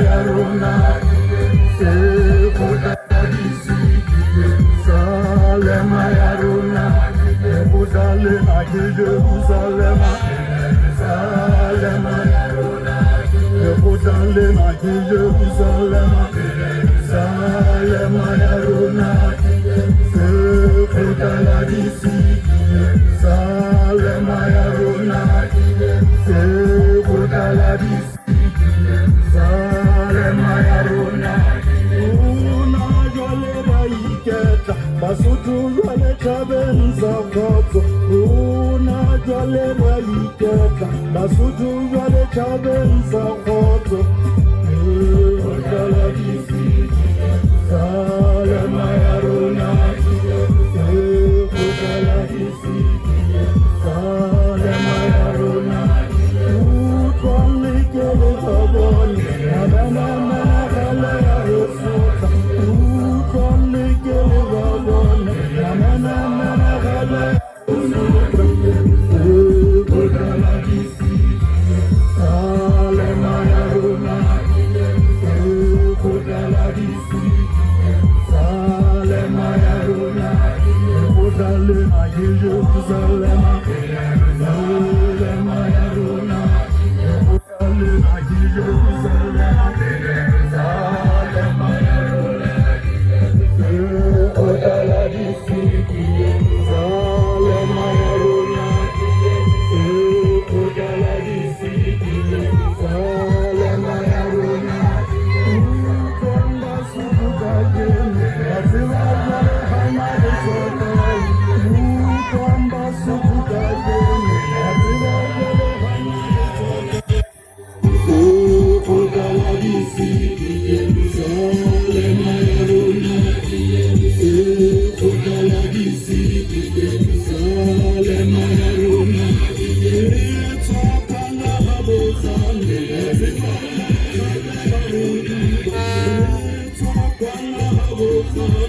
Yaruna, Salema Yaruna, Jerusalem, Jerusalem, Salema Yaruna, Jerusalem, Jerusalem, Salema Yaruna, Salema Yaruna, Salema Yaruna, Basutu jwale chabenza koto, una jwale walikeka. Basutu jwale chabenza koto, jwale kisi. Salema Yaruna, jwale kisi. Salema Yaruna, utwalikele kaboni, adamana kala ya Yesuta. Oh,